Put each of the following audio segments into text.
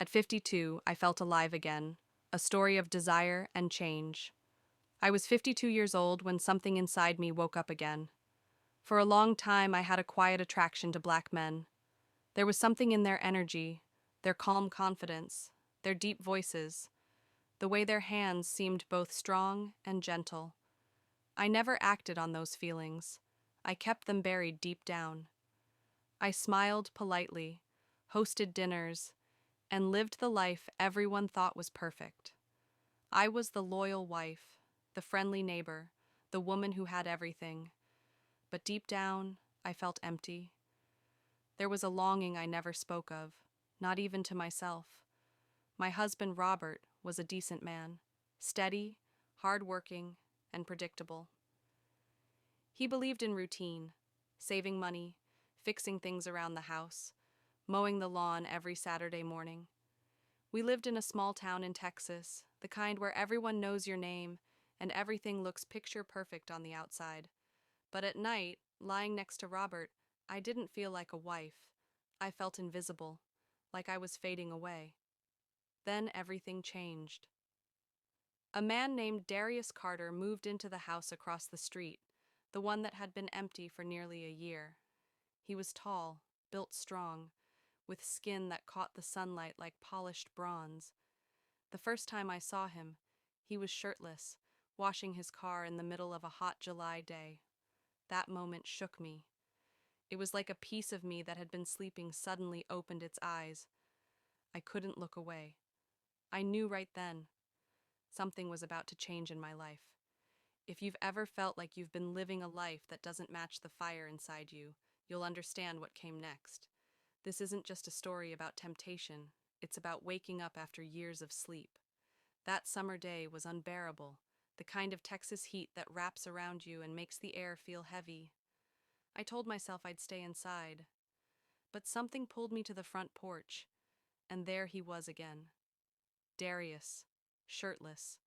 At 52, I felt alive again, a story of desire and change. I was 52 years old when something inside me woke up again. For a long time, I had a quiet attraction to black men. There was something in their energy, their calm confidence, their deep voices, the way their hands seemed both strong and gentle. I never acted on those feelings. I kept them buried deep down. I smiled politely, hosted dinners, and lived the life everyone thought was perfect. I was the loyal wife, the friendly neighbor, the woman who had everything. But deep down, I felt empty. There was a longing I never spoke of, not even to myself. My husband, Robert, was a decent man, steady, hard-working, and predictable. He believed in routine, saving money, fixing things around the house, mowing the lawn every Saturday morning. We lived in a small town in Texas, the kind where everyone knows your name and everything looks picture perfect on the outside. But at night, lying next to Robert, I didn't feel like a wife. I felt invisible, like I was fading away. Then everything changed. A man named Darius Carter moved into the house across the street, the one that had been empty for nearly a year. He was tall, built strong, with skin that caught the sunlight like polished bronze. The first time I saw him, he was shirtless, washing his car in the middle of a hot July day. That moment shook me. It was like a piece of me that had been sleeping suddenly opened its eyes. I couldn't look away. I knew right then something was about to change in my life. If you've ever felt like you've been living a life that doesn't match the fire inside you, you'll understand what came next. This isn't just a story about temptation, it's about waking up after years of sleep. That summer day was unbearable, the kind of Texas heat that wraps around you and makes the air feel heavy. I told myself I'd stay inside, but something pulled me to the front porch, and there he was again. Darius, shirtless,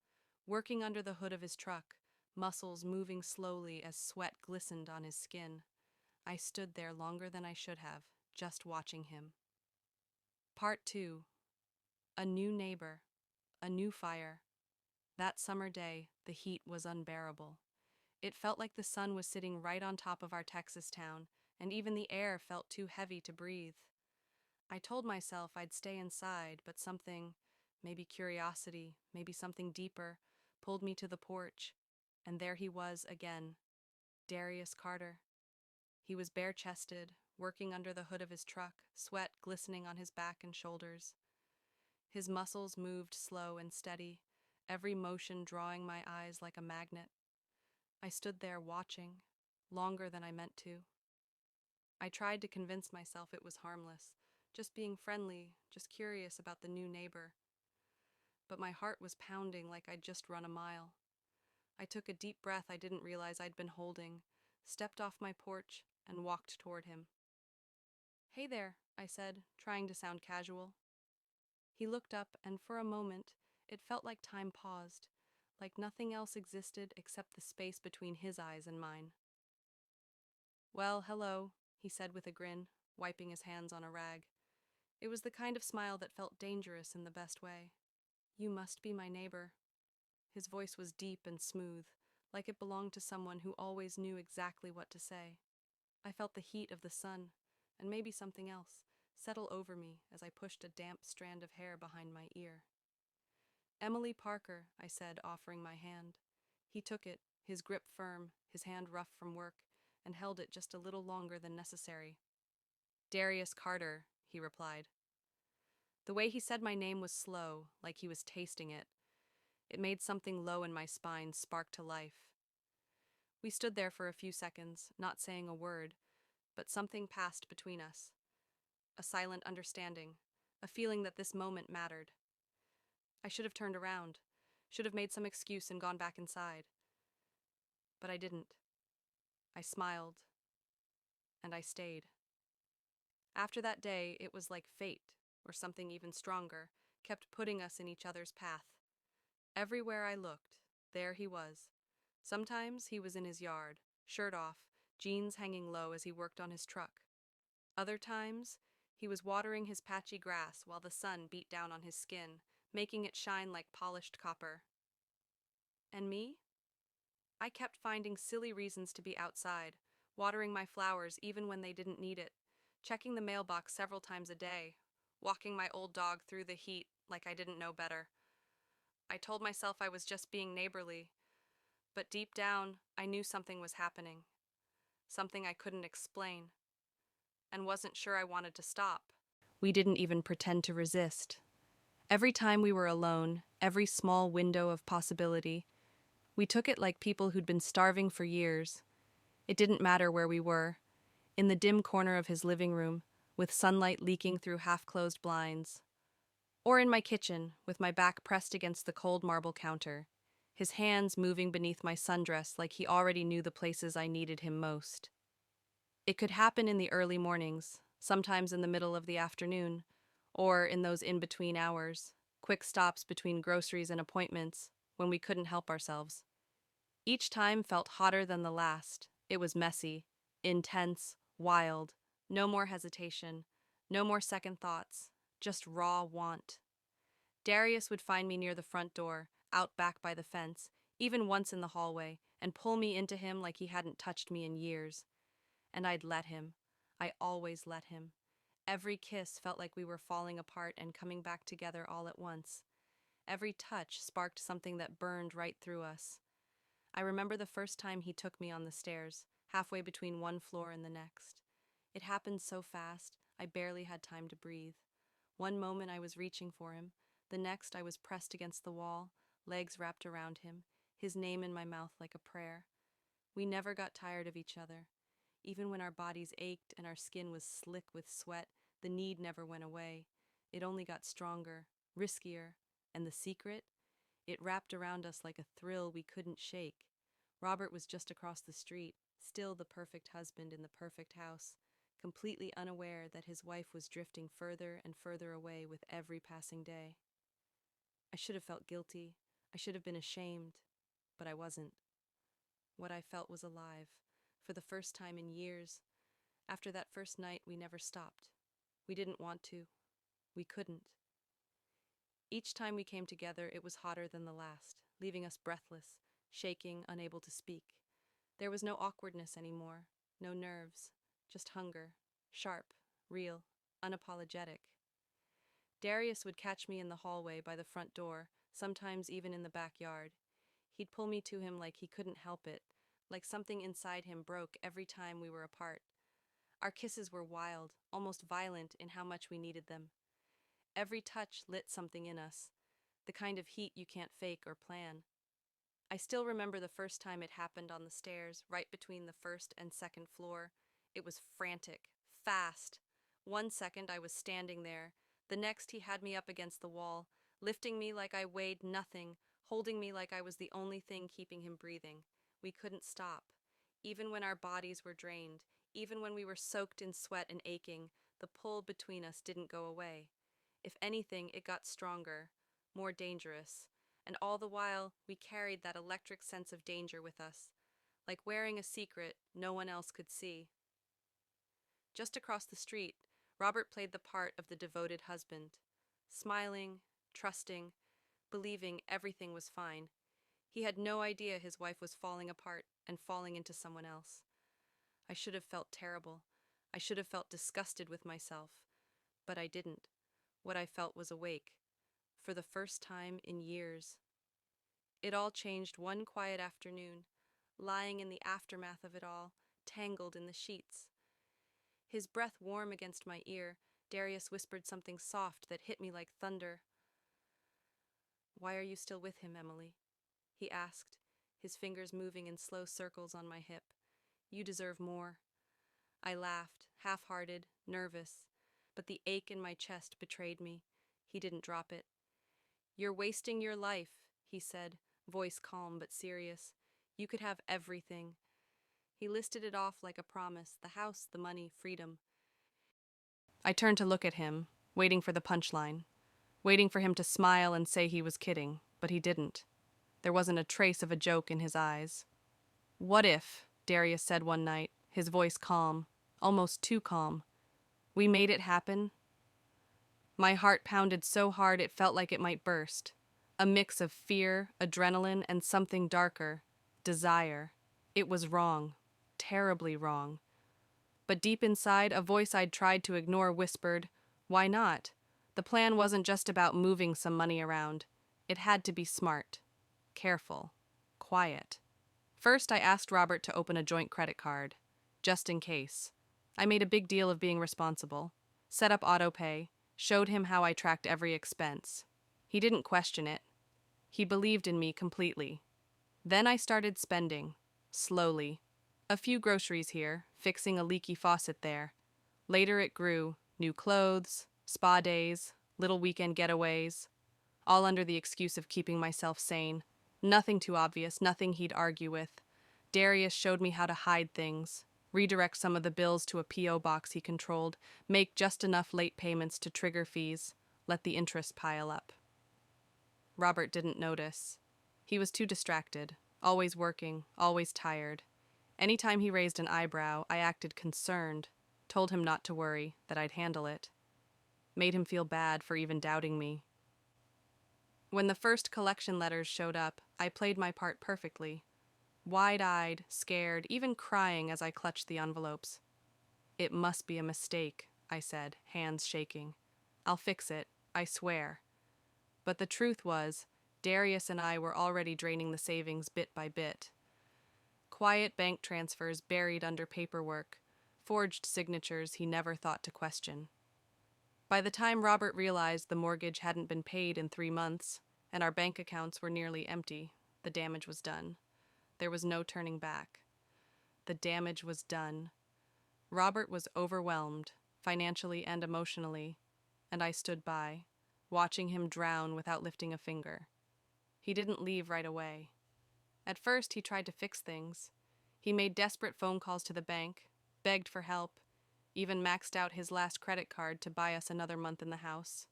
working under the hood of his truck, muscles moving slowly as sweat glistened on his skin. I stood there longer than I should have, just watching him. Part 2. A new neighbor, a new fire. That summer day, the heat was unbearable. It felt like the sun was sitting right on top of our Texas town, and even the air felt too heavy to breathe. I told myself I'd stay inside, but something, maybe curiosity, maybe something deeper, pulled me to the porch, and there he was again, Darius Carter. He was bare-chested, working under the hood of his truck, sweat glistening on his back and shoulders. His muscles moved slow and steady, every motion drawing my eyes like a magnet. I stood there watching, longer than I meant to. I tried to convince myself it was harmless, just being friendly, just curious about the new neighbor. But my heart was pounding like I'd just run a mile. I took a deep breath I didn't realize I'd been holding, stepped off my porch, and walked toward him. "Hey there," I said, trying to sound casual. He looked up, and for a moment, it felt like time paused, like nothing else existed except the space between his eyes and mine. "Well, hello," he said with a grin, wiping his hands on a rag. It was the kind of smile that felt dangerous in the best way. "You must be my neighbor." His voice was deep and smooth, like it belonged to someone who always knew exactly what to say. I felt the heat of the sun, and maybe something else, settle over me as I pushed a damp strand of hair behind my ear. "Emily Parker," I said, offering my hand. He took it, his grip firm, his hand rough from work, and held it just a little longer than necessary. "Darius Carter," he replied. The way he said my name was slow, like he was tasting it. It made something low in my spine spark to life. We stood there for a few seconds, not saying a word, but something passed between us. A silent understanding, a feeling that this moment mattered. I should have turned around, should have made some excuse and gone back inside. But I didn't. I smiled, and I stayed. After that day, it was like fate, or something even stronger, kept putting us in each other's path. Everywhere I looked, there he was. Sometimes he was in his yard, shirt off, jeans hanging low as he worked on his truck. Other times, He was watering his patchy grass while the sun beat down on his skin, making it shine like polished copper. And me? I kept finding silly reasons to be outside, watering my flowers even when they didn't need it, checking the mailbox several times a day, walking my old dog through the heat like I didn't know better. I told myself I was just being neighborly, but deep down, I knew something was happening, something I couldn't explain, and wasn't sure I wanted to stop. We didn't even pretend to resist. Every time we were alone, every small window of possibility, we took it like people who'd been starving for years. It didn't matter where we were, in the dim corner of his living room, with sunlight leaking through half-closed blinds, or in my kitchen, with my back pressed against the cold marble counter, his hands moving beneath my sundress like he already knew the places I needed him most. It could happen in the early mornings, sometimes in the middle of the afternoon, or in those in-between hours, quick stops between groceries and appointments, when we couldn't help ourselves. Each time felt hotter than the last. It was messy, intense, wild, no more hesitation, no more second thoughts, just raw want. Darius would find me near the front door, out back by the fence, even once in the hallway, and pull me into him like he hadn't touched me in years. And I'd let him. I always let him. Every kiss felt like we were falling apart and coming back together all at once. Every touch sparked something that burned right through us. I remember the first time he took me on the stairs, halfway between one floor and the next. It happened so fast, I barely had time to breathe. One moment I was reaching for him, the next I was pressed against the wall, legs wrapped around him, his name in my mouth like a prayer. We never got tired of each other. Even when our bodies ached and our skin was slick with sweat, the need never went away. It only got stronger, riskier, and the secret? It wrapped around us like a thrill we couldn't shake. Robert was just across the street, still the perfect husband in the perfect house, completely unaware that his wife was drifting further and further away with every passing day. I should have felt guilty. I should have been ashamed, but I wasn't. What I felt was alive, for the first time in years. After that first night, we never stopped. We didn't want to. We couldn't. Each time we came together, it was hotter than the last, leaving us breathless, shaking, unable to speak. There was no awkwardness anymore, no nerves, just hunger, sharp, real, unapologetic. Darius would catch me in the hallway by the front door, sometimes even in the backyard. He'd pull me to him like he couldn't help it, like something inside him broke every time we were apart. Our kisses were wild, almost violent in how much we needed them. Every touch lit something in us, the kind of heat you can't fake or plan. I still remember the first time it happened on the stairs, right between the first and second floor. It was frantic, fast. 1 second I was standing there. The next he had me up against the wall, lifting me like I weighed nothing, holding me like I was the only thing keeping him breathing. We couldn't stop. Even when our bodies were drained, even when we were soaked in sweat and aching, the pull between us didn't go away. If anything, it got stronger, more dangerous. And all the while, we carried that electric sense of danger with us, like wearing a secret no one else could see. Just across the street, Robert played the part of the devoted husband, smiling, trusting, believing everything was fine. He had no idea his wife was falling apart and falling into someone else. I should have felt terrible. I should have felt disgusted with myself. But I didn't. What I felt was awake, for the first time in years. It all changed one quiet afternoon, lying in the aftermath of it all, tangled in the sheets. His breath warm against my ear, Darius whispered something soft that hit me like thunder. "Why are you still with him, Emily?" he asked, his fingers moving in slow circles on my hip. "You deserve more." I laughed, half-hearted, nervous, but the ache in my chest betrayed me. He didn't drop it. "You're wasting your life," he said, voice calm but serious. "You could have everything." He listed it off like a promise, the house, the money, freedom. I turned to look at him, waiting for the punchline, waiting for him to smile and say he was kidding, but he didn't. There wasn't a trace of a joke in his eyes. "What if," Darius said one night, his voice calm, almost too calm, We made it happen. My heart pounded so hard it felt like it might burst. A mix of fear, adrenaline, and something darker, desire. It was wrong. Terribly wrong. But deep inside, a voice I'd tried to ignore whispered, "Why not?" The plan wasn't just about moving some money around. It had to be smart, careful, quiet. First, I asked Robert to open a joint credit card, just in case. I made a big deal of being responsible, set up autopay, showed him how I tracked every expense. He didn't question it. He believed in me completely. Then I started spending, slowly. A few groceries here, fixing a leaky faucet there. Later it grew, new clothes, spa days, little weekend getaways, all under the excuse of keeping myself sane. Nothing too obvious, nothing he'd argue with. Darius showed me how to hide things, redirect some of the bills to a P.O. box he controlled, make just enough late payments to trigger fees, let the interest pile up. Robert didn't notice. He was too distracted, always working, always tired. Anytime he raised an eyebrow, I acted concerned, told him not to worry, that I'd handle it. Made him feel bad for even doubting me. When the first collection letters showed up, I played my part perfectly. Wide-eyed, scared, even crying as I clutched the envelopes. "It must be a mistake," I said, hands shaking. "I'll fix it, I swear." But the truth was, Darius and I were already draining the savings bit by bit. Quiet bank transfers buried under paperwork, forged signatures he never thought to question. By the time Robert realized the mortgage hadn't been paid in 3 months, and our bank accounts were nearly empty, the damage was done. There was no turning back. The damage was done. Robert was overwhelmed, financially and emotionally, and I stood by, watching him drown without lifting a finger. He didn't leave right away. At first, he tried to fix things. He made desperate phone calls to the bank, begged for help, even maxed out his last credit card to buy us another month in the house.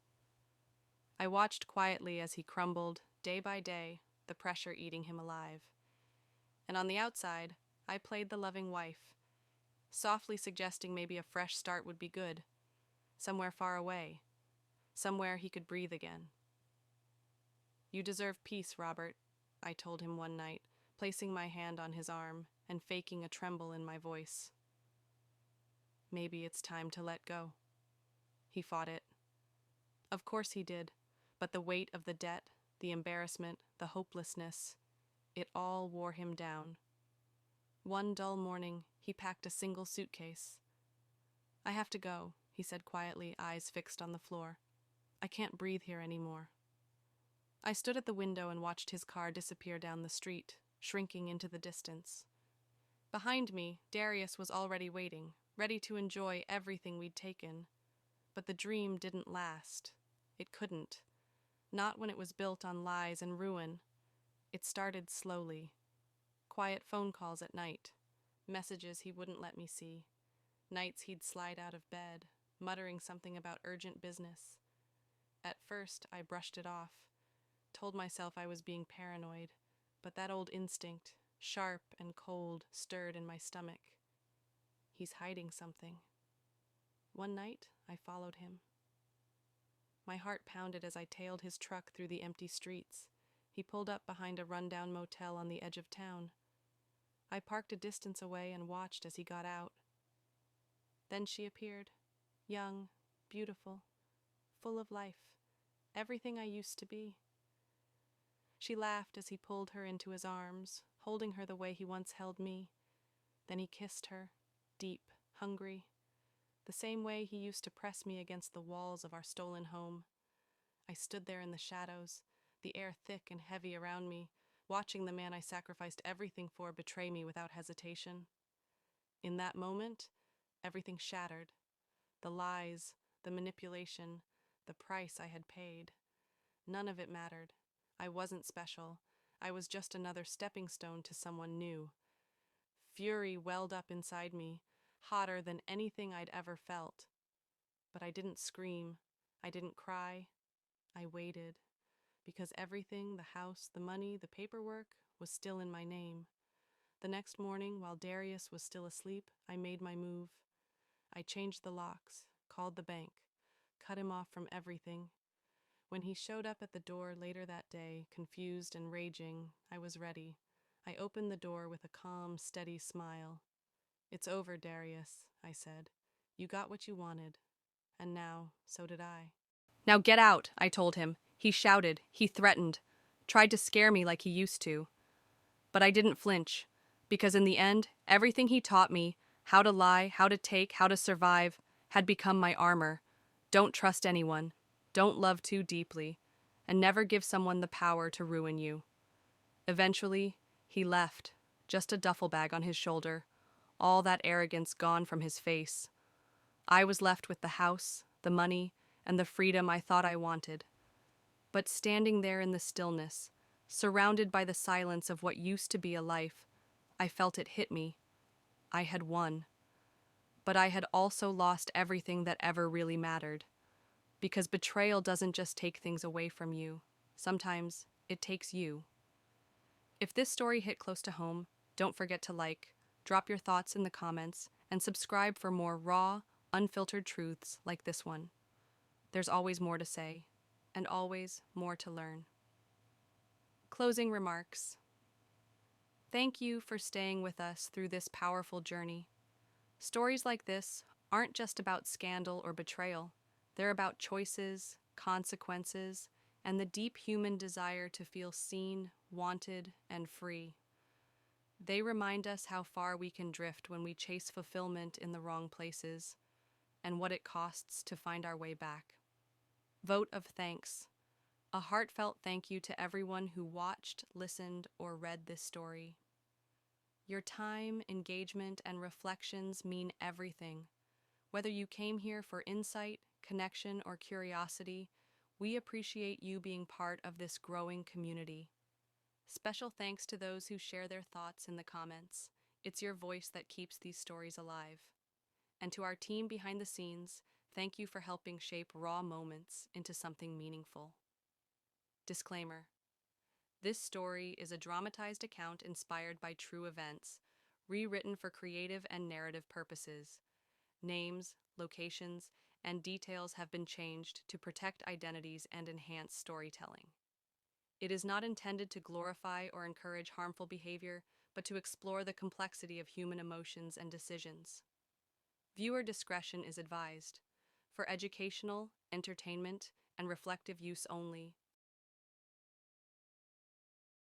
I watched quietly as he crumbled, day by day, the pressure eating him alive. And on the outside, I played the loving wife, softly suggesting maybe a fresh start would be good, somewhere far away, somewhere he could breathe again. "You deserve peace, Robert," I told him one night, placing my hand on his arm and faking a tremble in my voice. "Maybe it's time to let go." He fought it. Of course he did, but the weight of the debt, the embarrassment, the hopelessness, it all wore him down. One dull morning, he packed a single suitcase. "I have to go," he said quietly, eyes fixed on the floor. "I can't breathe here anymore." I stood at the window and watched his car disappear down the street, shrinking into the distance. Behind me, Darius was already waiting, ready to enjoy everything we'd taken. But the dream didn't last. It couldn't. Not when it was built on lies and ruin. It started slowly. Quiet phone calls at night. Messages he wouldn't let me see. Nights he'd slide out of bed, muttering something about urgent business. At first, I brushed it off. Told myself I was being paranoid, but that old instinct, sharp and cold, stirred in my stomach. He's hiding something. One night, I followed him. My heart pounded as I tailed his truck through the empty streets. He pulled up behind a rundown motel on the edge of town. I parked a distance away and watched as he got out. Then she appeared, young, beautiful, full of life, everything I used to be. She laughed as he pulled her into his arms, holding her the way he once held me. Then he kissed her, deep, hungry, the same way he used to press me against the walls of our stolen home. I stood there in the shadows, the air thick and heavy around me, watching the man I sacrificed everything for betray me without hesitation. In that moment, everything shattered. The lies, the manipulation, the price I had paid. None of it mattered. I wasn't special. I was just another stepping stone to someone new. Fury welled up inside me, hotter than anything I'd ever felt. But I didn't scream. I didn't cry. I waited. Because everything, the house, the money, the paperwork, was still in my name. The next morning, while Darius was still asleep, I made my move. I changed the locks, called the bank, cut him off from everything. When he showed up at the door later that day, confused and raging, I was ready. I opened the door with a calm, steady smile. "It's over, Darius," I said. "You got what you wanted. And now, so did I." "Now get out," I told him. He shouted, he threatened, tried to scare me like he used to. But I didn't flinch, because in the end, everything he taught me, how to lie, how to take, how to survive, had become my armor. Don't trust anyone, don't love too deeply, and never give someone the power to ruin you. Eventually, he left, just a duffel bag on his shoulder, all that arrogance gone from his face. I was left with the house, the money, and the freedom I thought I wanted. But standing there in the stillness, surrounded by the silence of what used to be a life, I felt it hit me. I had won. But I had also lost everything that ever really mattered. Because betrayal doesn't just take things away from you. Sometimes it takes you. If this story hit close to home, don't forget to like, drop your thoughts in the comments, and subscribe for more raw, unfiltered truths like this one. There's always more to say, and always more to learn. Closing remarks. Thank you for staying with us through this powerful journey. Stories like this aren't just about scandal or betrayal. They're about choices, consequences, and the deep human desire to feel seen, wanted, and free. They remind us how far we can drift when we chase fulfillment in the wrong places, and what it costs to find our way back. Vote of thanks. A heartfelt thank you to everyone who watched, listened, or read this story. Your time, engagement, and reflections mean everything. Whether you came here for insight, connection, or curiosity, we appreciate you being part of this growing community. Special thanks to those who share their thoughts in the comments. It's your voice that keeps these stories alive. And to our team behind the scenes, thank you for helping shape raw moments into something meaningful. Disclaimer. This story is a dramatized account inspired by true events, rewritten for creative and narrative purposes. Names, locations, and details have been changed to protect identities and enhance storytelling. It is not intended to glorify or encourage harmful behavior, but to explore the complexity of human emotions and decisions. Viewer discretion is advised. For educational, entertainment, and reflective use only,